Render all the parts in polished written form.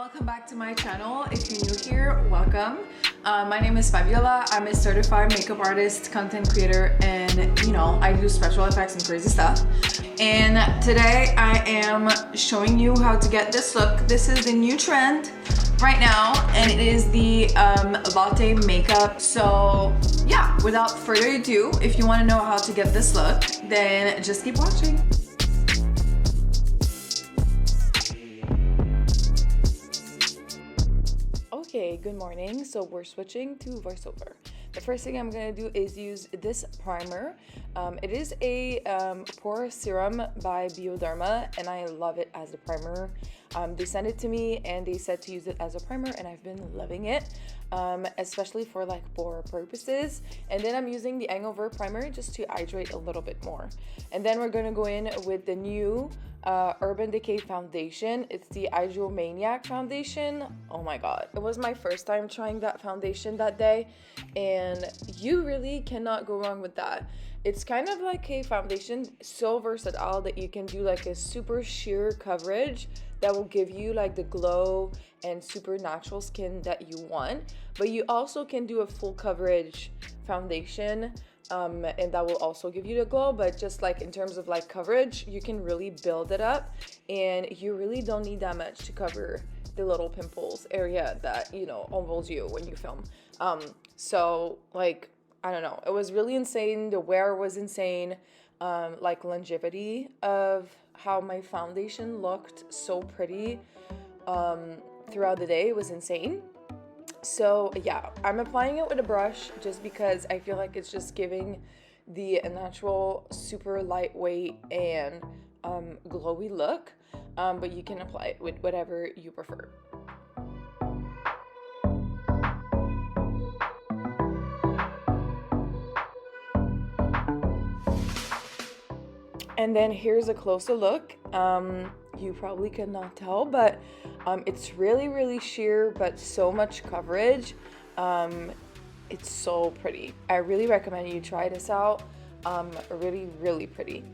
Welcome back to my channel. If you're new here, welcome. My name is Fabiola. I'm a certified makeup artist, content creator, and I do special effects and crazy stuff. And today I am showing you how to get this look. This is the new trend right now, and it is the latte makeup. So yeah, without further ado, if you want to know how to get this look, then just keep watching. Okay, good morning. So we're switching to voiceover. The first thing I'm gonna do is use this primer. It is a pore serum by Bioderma, and I love it as a primer. They sent it to me and they said to use it as a primer, and I've been loving it, especially for like pore purposes. And then I'm using the hangover primer just to hydrate a little bit more. And then we're gonna go in with the new Urban Decay foundation. It's the Hydromaniac foundation. Oh my god, it was my first time trying that foundation that day, and you really cannot go wrong with that. It's kind of like a foundation so versatile that you can do like a super sheer coverage that will give you like the glow and super natural skin that you want, but you also can do a full coverage foundation and that will also give you the glow. But just like in terms of like coverage, you can really build it up, and you really don't need that much to cover the little pimples area that humbles you when you film. So like, I don't know, it was really insane. The wear was insane. Like longevity of how my foundation looked so pretty throughout the day was insane. So yeah, I'm applying it with a brush just because I feel like it's just giving the natural, super lightweight and glowy look, but you can apply it with whatever you prefer. And then here's a closer look. You probably cannot tell, but it's really sheer, but so much coverage. It's so pretty. I really recommend you try this out. Really pretty.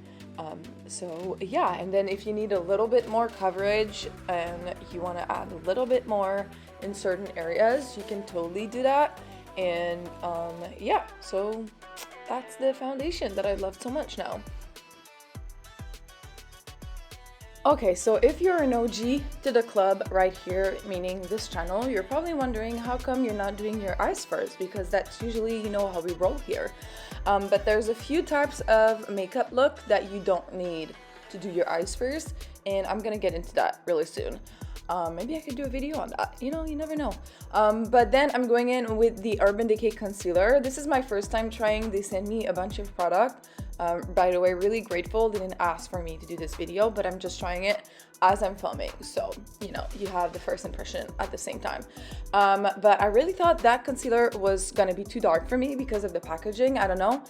So yeah, and then if you need a little bit more coverage and you want to add a little bit more in certain areas, you can totally do that. And yeah, so that's the foundation that I love so much now. Okay, so if you're an OG to the club right here, meaning this channel, you're probably wondering how come you're not doing your eyes first, because that's usually, how we roll here. But there's a few types of makeup look that you don't need to do your eyes first, and I'm gonna get into that really soon. Maybe I could do a video on that, you never know. But then I'm going in with the Urban Decay concealer. This is my first time trying. They sent me a bunch of product. By the way, really grateful. They didn't ask for me to do this video, but I'm just trying it as I'm filming. So, you have the first impression at the same time. But I really thought that concealer was gonna be too dark for me because of the packaging. I don't know.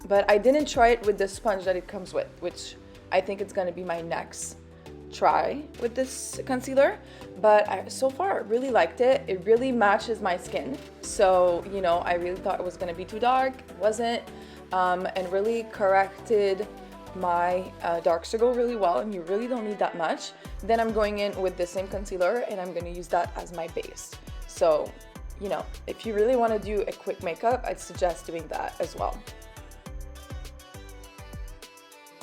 But I didn't try it with the sponge that it comes with, which I think it's gonna be my next try with this concealer. But I so far really liked it. It really matches my skin. So, I really thought it was gonna be too dark. It wasn't. And really corrected my dark circle really well, and you really don't need that much. Then I'm going in with the same concealer, and I'm going to use that as my base. So, if you really want to do a quick makeup, I'd suggest doing that as well.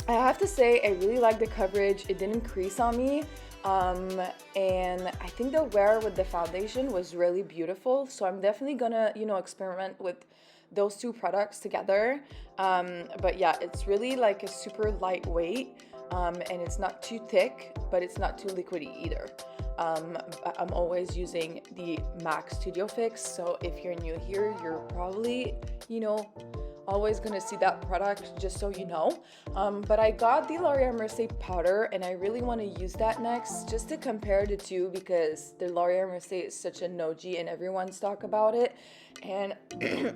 I have to say, I really like the coverage. It didn't crease on me. And I think the wear with the foundation was really beautiful. So I'm definitely gonna, experiment with those two products together. But yeah, it's really like a super lightweight, and it's not too thick, but it's not too liquidy either. I'm always using the MAC Studio Fix. So if you're new here, you're probably, always gonna see that product, just so you know. But I got the Latte Mercier powder, and I really want to use that next just to compare the two, because the Latte Mercier is such an OG and everyone's talk about it, and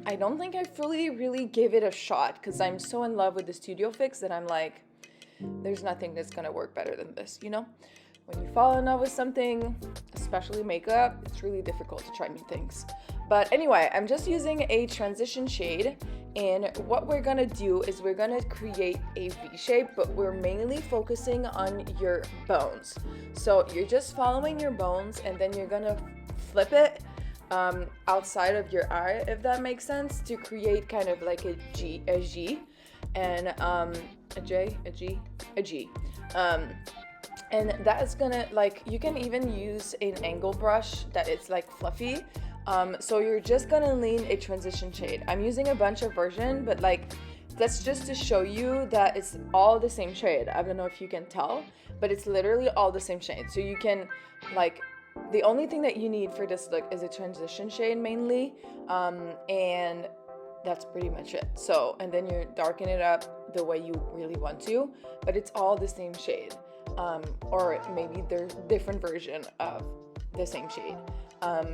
I don't think I fully really gave it a shot because I'm so in love with the Studio Fix that I'm like, there's nothing that's gonna work better than this. When you fall in love with something, especially makeup, it's really difficult to try new things. But anyway, I'm just using a transition shade, And what we're gonna do is we're gonna create a V shape, but we're mainly focusing on your bones. So you're just following your bones, and then you're gonna flip it outside of your eye, if that makes sense, to create kind of like a G, and a J, a G, a G. And that is gonna, like, you can even use an angle brush that it's like fluffy. So you're just gonna lean a transition shade. I'm using a bunch of version, but like, that's just to show you that it's all the same shade. I don't know if you can tell, but it's literally all the same shade. So you can, like, the only thing that you need for this look is a transition shade mainly, and that's pretty much it. So, and then you darken it up the way you really want to, but it's all the same shade, or maybe there's different version of the same shade.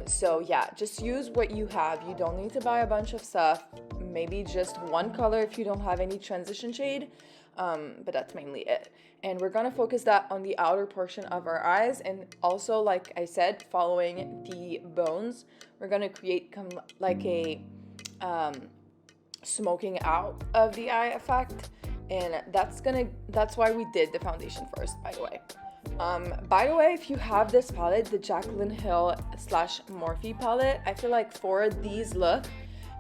So yeah, just use what you have. You don't need to buy a bunch of stuff. Maybe just one color if you don't have any transition shade, but that's mainly it. And we're gonna focus that on the outer portion of our eyes, and also, like I said, following the bones, we're gonna create like a smoking out of the eye effect, and that's why we did the foundation first, by the way. If you have this palette, the Jaclyn Hill / Morphe palette, I feel like for these look,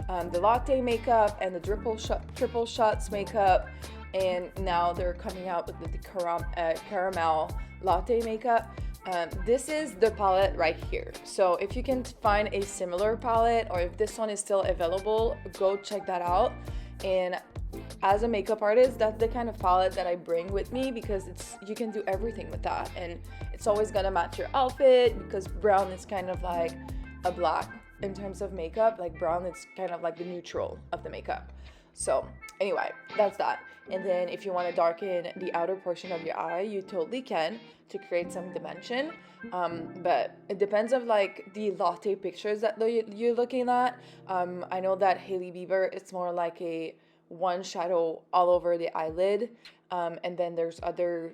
the Latte makeup and the triple shots makeup, and now they're coming out with the caramel latte makeup. This is the palette right here. So if you can find a similar palette, or if this one is still available, go check that out. And as a makeup artist, that's the kind of palette that I bring with me, because you can do everything with that, and it's always gonna match your outfit, because brown is kind of like a black in terms of makeup. Like brown is kind of like the neutral of the makeup. So anyway, that's that. And then if you want to darken the outer portion of your eye, you totally can, to create some dimension. But it depends on like the Latte pictures that you're looking at. I know that Hailey Bieber, it's more like a one shadow all over the eyelid, and then there's other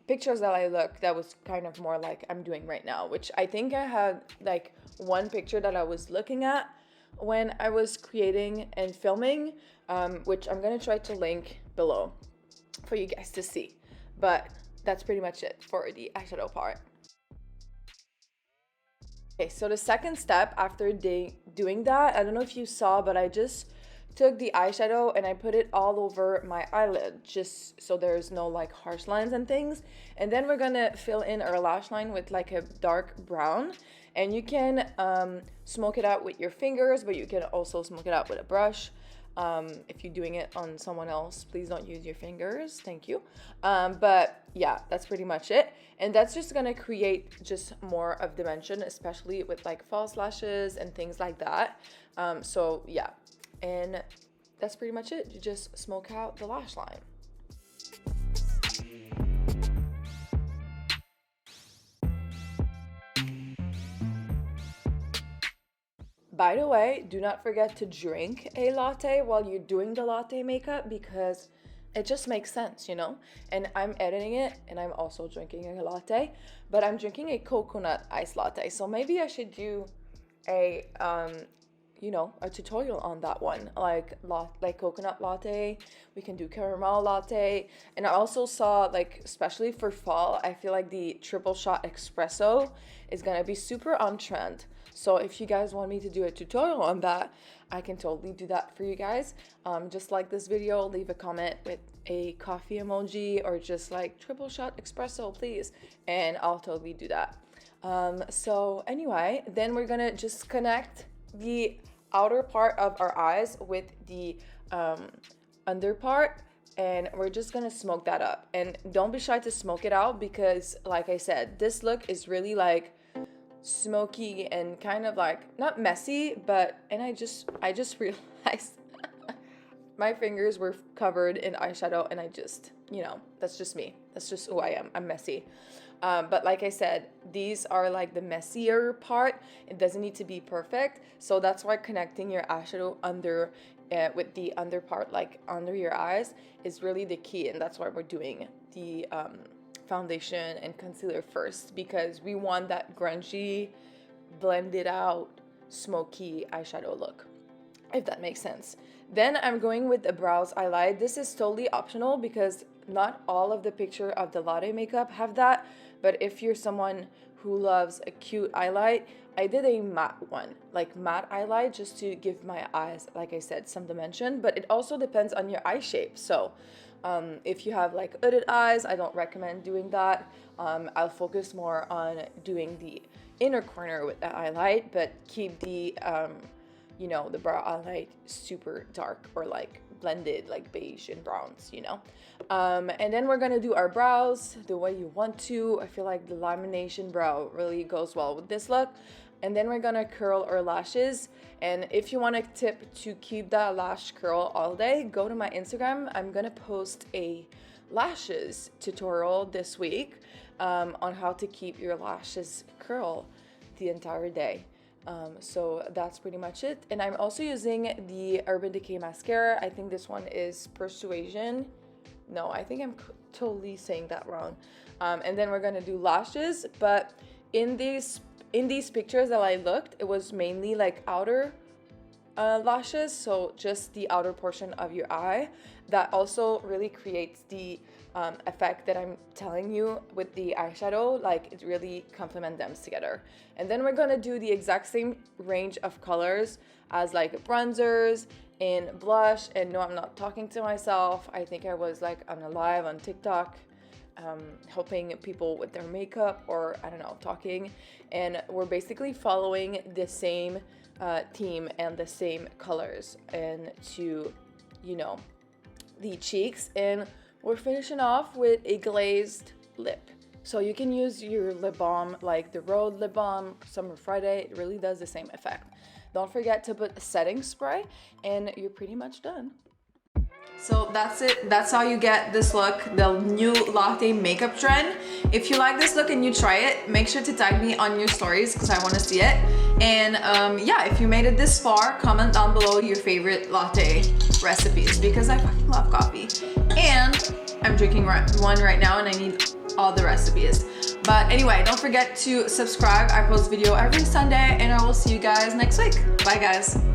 pictures that was kind of more like I'm doing right now, which I think I had like one picture that I was looking at when I was creating and filming, which I'm gonna try to link below for you guys to see. But that's pretty much it for the eyeshadow part. Okay, so the second step after doing that, I don't know if you saw, but I just took the eyeshadow and I put it all over my eyelid, just so there's no like harsh lines and things. And then we're gonna fill in our lash line with like a dark brown, and you can smoke it out with your fingers, but you can also smoke it out with a brush. If you're doing it on someone else, please don't use your fingers, thank you. But yeah, that's pretty much it, and that's just gonna create just more of dimension, especially with like false lashes and things like that. So yeah, and that's pretty much it. You just smoke out the lash line. By the way, do not forget to drink a latte while you're doing the latte makeup, because it just makes sense, you know? And I'm editing it and I'm also drinking a latte, but I'm drinking a coconut ice latte. So maybe I should do a a tutorial on that one, like coconut latte. We can do caramel latte. And I also saw, like, especially for fall, I feel like the triple shot espresso is gonna be super on trend. So if you guys want me to do a tutorial on that, I can totally do that for you guys. Just like this video, leave a comment with a coffee emoji, or just like triple shot espresso please, and I'll totally do that. So anyway, then we're gonna just connect the outer part of our eyes with the under part, and we're just gonna smoke that up. And don't be shy to smoke it out, because like I said, this look is really like smoky and kind of like not messy, but I just realized my fingers were covered in eyeshadow, and I just, that's just me, that's just who I am. I'm messy. But like I said, these are like the messier part. It doesn't need to be perfect, so that's why connecting your eyeshadow under with the under part, like under your eyes, is really the key. And that's why we're doing the foundation and concealer first, because we want that grungy, blended out, smoky eyeshadow look. if that makes sense. Then I'm going with the brows highlight. This is totally optional because not all of the picture of the Latte makeup have that, but if you're someone who loves a cute highlight, I did a matte one, like matte highlight, just to give my eyes, like I said, some dimension, but it also depends on your eye shape. So if you have like hooded eyes, I don't recommend doing that. I'll focus more on doing the inner corner with the highlight, but keep the you know, the brow highlight super dark or like blended, like beige and browns, you know. And then we're gonna do our brows the way you want to. I feel like the lamination brow really goes well with this look. And then we're gonna curl our lashes. And if you want a tip to keep that lash curl all day, go to my Instagram. I'm gonna post a lashes tutorial this week on how to keep your lashes curl the entire day. So that's pretty much it. And I'm also using the Urban Decay mascara. I think this one is Persuasion. No, I think I'm totally saying that wrong. And then we're gonna do lashes, but in these pictures that I looked, it was mainly like outer lashes, so just the outer portion of your eye. That also really creates the effect that I'm telling you with the eyeshadow. Like, it really complements them together. And then we're gonna do the exact same range of colors as like bronzers and blush. And no, I'm not talking to myself. I think I was like on a live on TikTok helping people with their makeup, or I don't know, talking, and we're basically following the same theme and the same colors and to, you know, the cheeks. And we're finishing off with a glazed lip. So you can use your lip balm like the Rhode lip balm Summer Friday. It really does the same effect. Don't forget to put a setting spray and you're pretty much done. So that's it. That's how you get this look, the new Latte makeup trend. If you like this look and you try it, make sure to tag me on your stories because I want to see it. And yeah, if you made it this far, comment down below your favorite latte recipes because I fucking love coffee. And I'm drinking one right now and I need all the recipes. But anyway, don't forget to subscribe. I post video every Sunday and I will see you guys next week. Bye guys.